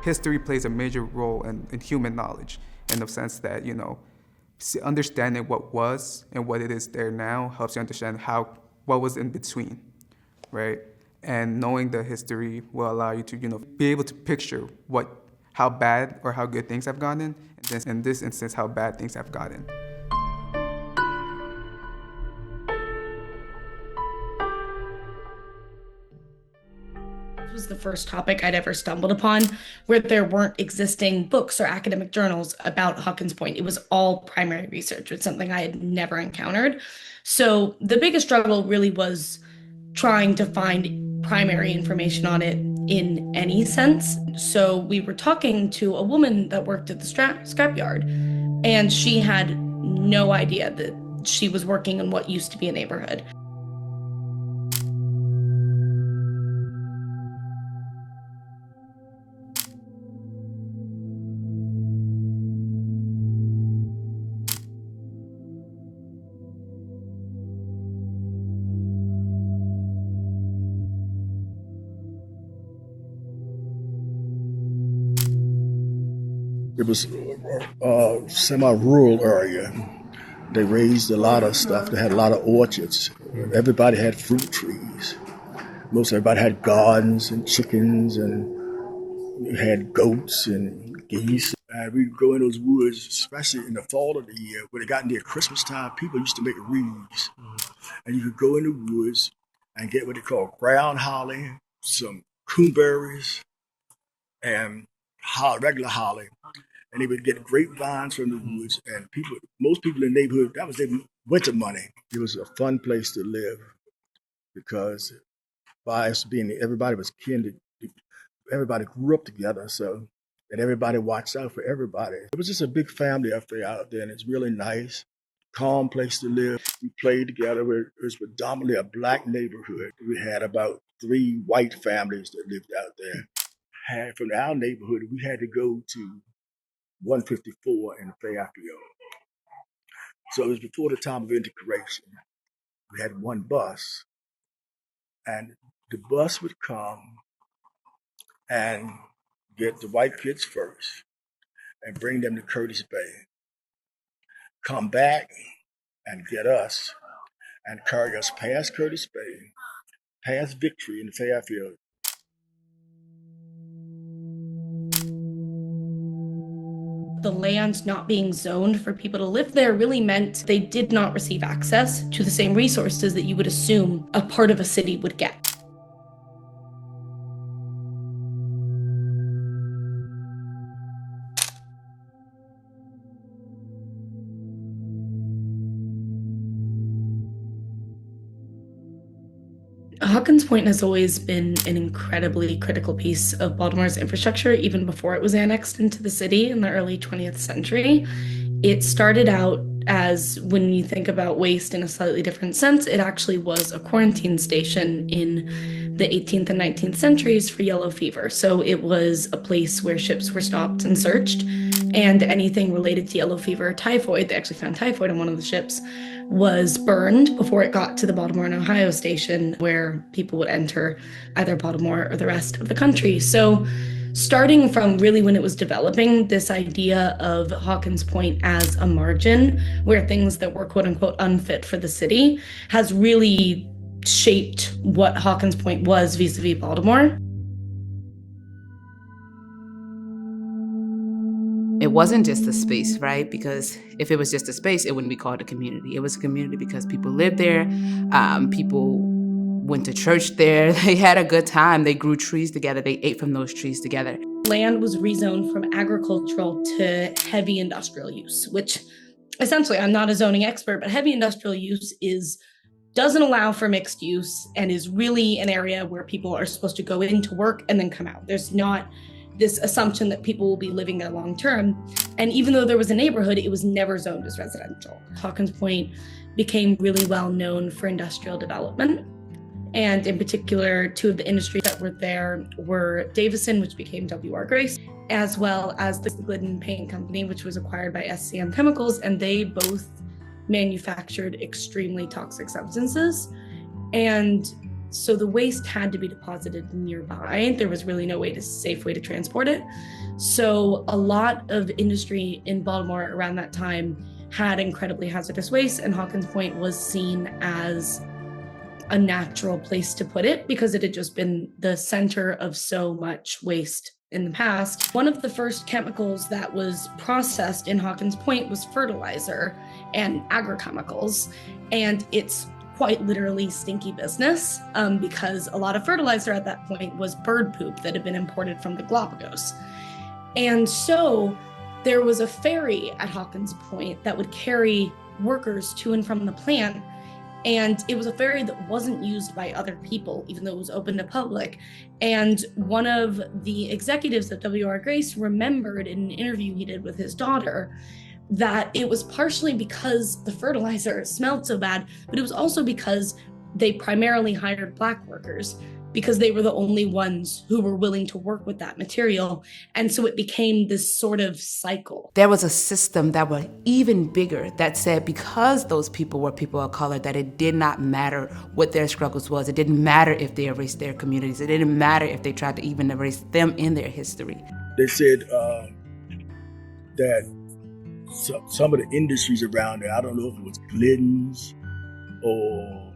history plays a major role in human knowledge, in the sense that, understanding what was and what it is there now helps you understand what was in between, right? And knowing the history will allow you to, be able to picture how bad or how good things have gotten, and then in this instance, how bad things have gotten. Was the first topic I'd ever stumbled upon where there weren't existing books or academic journals about Hawkins Point. It was all primary research. It's something I had never encountered. So the biggest struggle really was trying to find primary information on it in any sense. So we were talking to a woman that worked at the scrapyard, and she had no idea that she was working in what used to be a neighborhood. It was a semi-rural area. They raised a lot of stuff. They had a lot of orchards. Everybody had fruit trees. Most everybody had gardens and chickens, and you had goats and geese. And we'd go in those woods, especially in the fall of the year, when it got near Christmas time, people used to make wreaths. And you could go in the woods and get what they call ground holly, some coonberries, and regular holly. And they would get grapevines from the woods, and most people in the neighborhood, that was their winter money. It was a fun place to live because by us being, everybody was kin, everybody grew up together, and everybody watched out for everybody. It was just a big family affair out there, and it's really nice, calm place to live. We played together. It was predominantly a black neighborhood. We had about 3 white families that lived out there. From our neighborhood, we had to go to 154 in Fairfield. So it was before the time of integration. We had one bus, and the bus would come and get the white kids first and bring them to Curtis Bay, come back and get us and carry us past Curtis Bay, past Victory in Fairfield. The land not being zoned for people to live there really meant they did not receive access to the same resources that you would assume a part of a city would get. Hawkins Point has always been an incredibly critical piece of Baltimore's infrastructure, even before it was annexed into the city in the early 20th century. It started out as, when you think about waste in a slightly different sense, it actually was a quarantine station in the 18th and 19th centuries for yellow fever. So it was a place where ships were stopped and searched, and anything related to yellow fever or typhoid, they actually found typhoid on one of the ships, was burned before it got to the Baltimore and Ohio station, where people would enter either Baltimore or the rest of the country. So starting from really when it was developing, this idea of Hawkins Point as a margin where things that were quote unquote unfit for the city has really shaped what Hawkins Point was vis-a-vis Baltimore. It wasn't just a space, right? Because if it was just a space, it wouldn't be called a community. It was a community because people lived there. People went to church there. They had a good time. They grew trees together. They ate from those trees together. Land was rezoned from agricultural to heavy industrial use, which essentially, I'm not a zoning expert, but heavy industrial use doesn't allow for mixed use and is really an area where people are supposed to go into work and then come out. There's not this assumption that people will be living there long term. And even though there was a neighborhood, it was never zoned as residential. Hawkins Point became really well known for industrial development. And in particular, 2 of the industries that were there were Davison, which became W.R. Grace, as well as the Glidden Paint Company, which was acquired by SCM Chemicals, and they both manufactured extremely toxic substances. And So the waste had to be deposited nearby. There was really no safe way to transport it. So a lot of industry in Baltimore around that time had incredibly hazardous waste, and Hawkins Point was seen as a natural place to put it because it had just been the center of so much waste in the past. One of the first chemicals that was processed in Hawkins Point was fertilizer and agrochemicals, and it's quite literally stinky business because a lot of fertilizer at that point was bird poop that had been imported from the Galapagos. And so there was a ferry at Hawkins Point that would carry workers to and from the plant. And it was a ferry that wasn't used by other people, even though it was open to public. And one of the executives of W.R. Grace remembered in an interview he did with his daughter that it was partially because the fertilizer smelled so bad, but it was also because they primarily hired Black workers because they were the only ones who were willing to work with that material. And so it became this sort of cycle. There was a system that was even bigger that said because those people were people of color, that it did not matter what their struggles was. It didn't matter if they erased their communities. It didn't matter if they tried to even erase them in their history. They said that some of the industries around there, I don't know if it was Glidden's or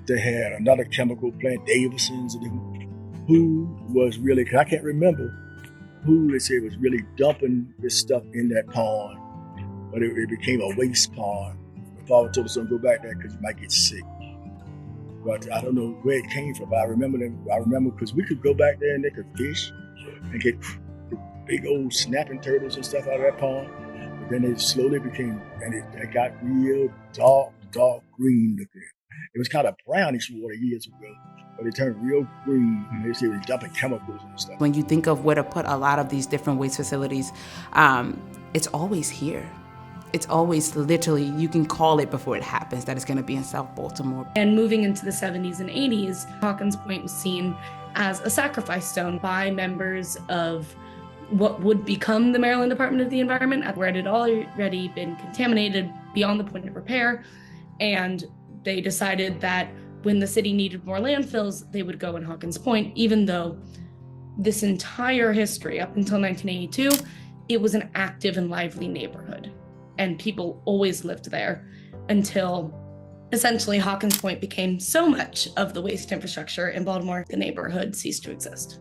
they had another chemical plant, Davison's, who was really, cause I can't remember who they said was really dumping this stuff in that pond, but it became a waste pond. My father told us don't go back there because you might get sick. But I don't know where it came from. But I remember because we could go back there and they could fish and get big old snapping turtles and stuff out of that pond. But then it slowly became, and it got real dark green looking. It was kind of brownish water years ago, but it turned real green. And they said they were dumping chemicals and stuff. When you think of where to put a lot of these different waste facilities, it's always here. It's always literally, you can call it before it happens, that it's going to be in South Baltimore. And moving into the 70s and 80s, Hawkins Point was seen as a sacrifice stone by members of what would become the Maryland Department of the Environment, where it had already been contaminated beyond the point of repair. And they decided that when the city needed more landfills, they would go in Hawkins Point, even though this entire history, up until 1982, it was an active and lively neighborhood. And people always lived there until essentially Hawkins Point became so much of the waste infrastructure in Baltimore, the neighborhood ceased to exist.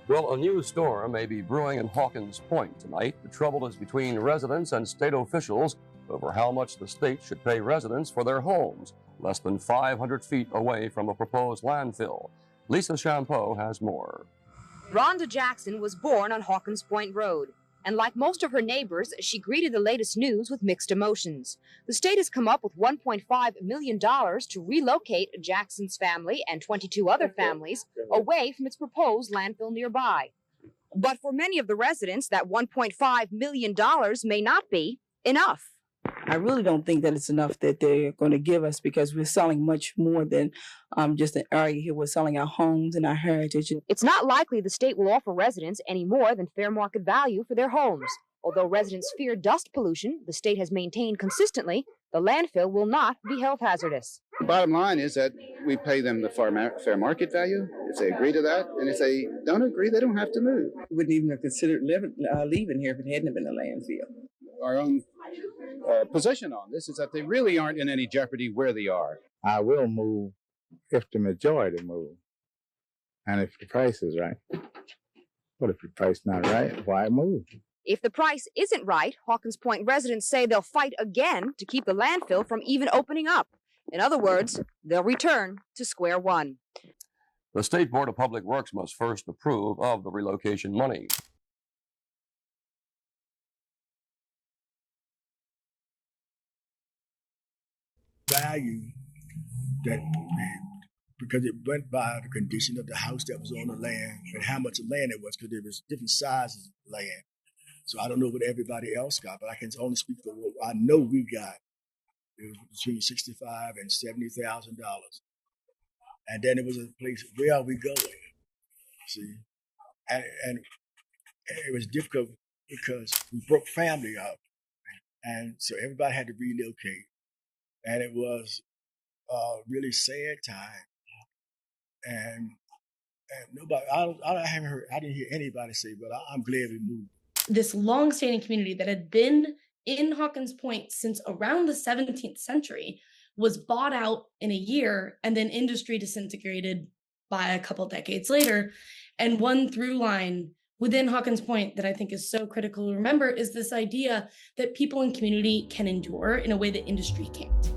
Well, a new storm may be brewing in Hawkins Point tonight. The trouble is between residents and state officials over how much the state should pay residents for their homes, less than 500 feet away from a proposed landfill. Lisa Champeau has more. Rhonda Jackson was born on Hawkins Point Road, and like most of her neighbors, she greeted the latest news with mixed emotions. The state has come up with $1.5 million to relocate Jackson's family and 22 other families away from its proposed landfill nearby. But for many of the residents, that $1.5 million may not be enough. I really don't think that it's enough that they're going to give us because we're selling much more than just an area here. We're selling our homes and our heritage. It's not likely the state will offer residents any more than fair market value for their homes. Although residents fear dust pollution, the state has maintained consistently the landfill will not be health hazardous. The bottom line is that we pay them the fair market value. If they agree to that, and if they don't agree, they don't have to move. We wouldn't even have considered leaving here if it hadn't been a landfill. Our own position on this is that they really aren't in any jeopardy where they are. I will move if the majority move, and if the price is right. But if the price not right, why move? If the price isn't right, Hawkins Point residents say they'll fight again to keep the landfill from even opening up. In other words, they'll return to square one. The State Board of Public Works must first approve of the relocation money. Value that, because it went by the condition of the house that was on the land and how much land it was, because there was different sizes of land. So I don't know what everybody else got, but I can only speak for what I know we got. It was between $65,000 and $70,000, and then it was a place. Where are we going? See, and it was difficult because we broke family up, and so everybody had to relocate, and it was a really sad time. And nobody, I haven't heard, I didn't hear anybody say, but I'm glad we moved. This long-standing community that had been in Hawkins Point since around the 17th century was bought out in a year, and then industry disintegrated by a couple decades later. And one through line within Hawkins Point that I think is so critical to remember is this idea that people in community can endure in a way that industry can't.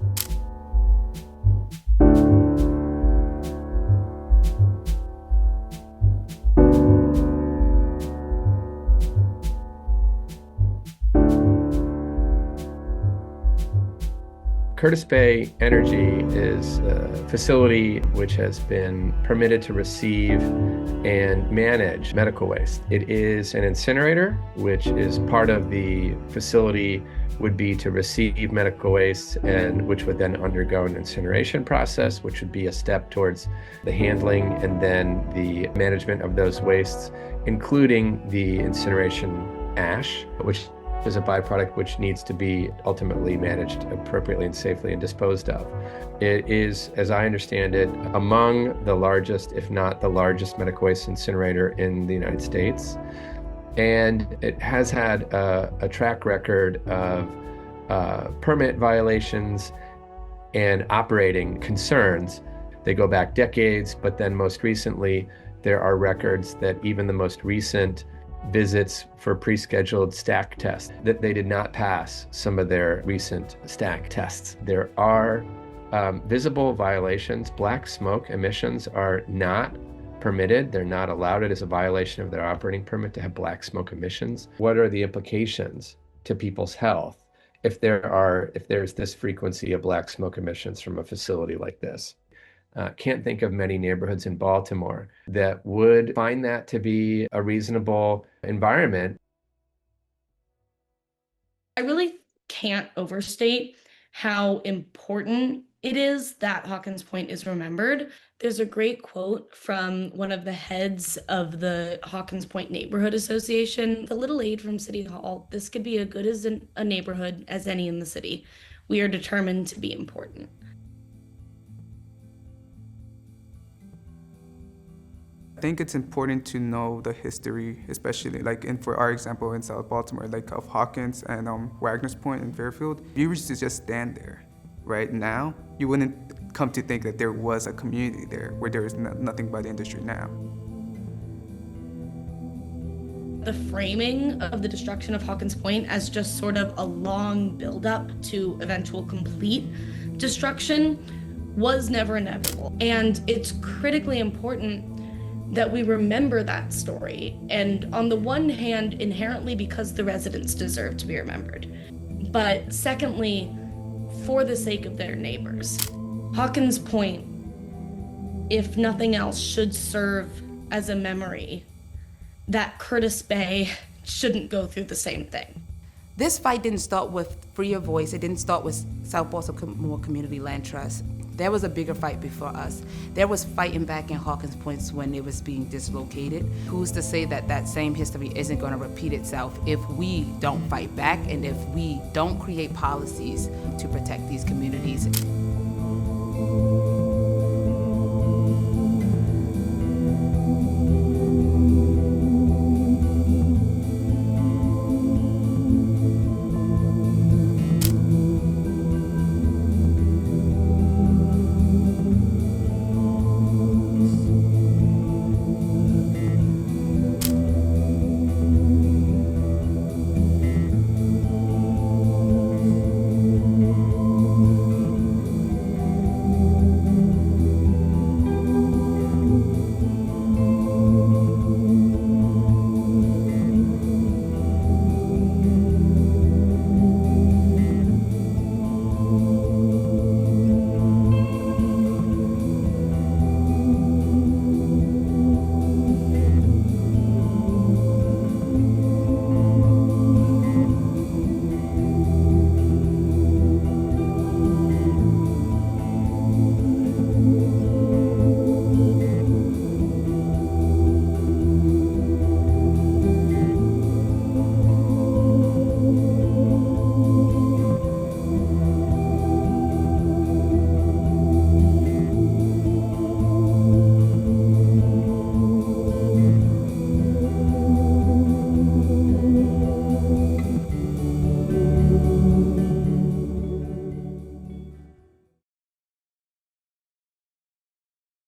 Curtis Bay Energy is a facility which has been permitted to receive and manage medical waste. It is an incinerator, which is part of the facility would be to receive medical waste and which would then undergo an incineration process, which would be a step towards the handling and then the management of those wastes, including the incineration ash, which is a byproduct which needs to be ultimately managed appropriately and safely and disposed of. It is, as I understand it, among the largest, if not the largest, medical waste incinerator in the United States. And it has had a track record of permit violations and operating concerns. They go back decades, but then most recently, there are records that even the most recent visits for pre-scheduled stack tests, that they did not pass some of their recent stack tests. There are visible violations. Black smoke emissions are not permitted. They're not allowed. It is a violation of their operating permit to have black smoke emissions. What are the implications to people's health if there's this frequency of black smoke emissions from a facility like this? Can't think of many neighborhoods in Baltimore that would find that to be a reasonable environment. I really can't overstate how important it is that Hawkins Point is remembered. There's a great quote from one of the heads of the Hawkins Point Neighborhood Association, the little aide from City Hall. This could be as good as a neighborhood as any in the city. We are determined to be important. I think it's important to know the history, especially for our example in South Baltimore, of Hawkins and Wagner's Point in Fairfield. If you were to just stand there right now, you wouldn't come to think that there was a community there where there is nothing but industry now. The framing of the destruction of Hawkins Point as just sort of a long buildup to eventual complete destruction was never inevitable. And it's critically important that we remember that story. And on the one hand, inherently because the residents deserve to be remembered. But secondly, for the sake of their neighbors. Hawkins Point, if nothing else, should serve as a memory that Curtis Bay shouldn't go through the same thing. This fight didn't start with Free Your Voice. It didn't start with South Baltimore Community Land Trust. There was a bigger fight before us. There was fighting back in Hawkins Point when it was being dislocated. Who's to say that that same history isn't going to repeat itself if we don't fight back and if we don't create policies to protect these communities?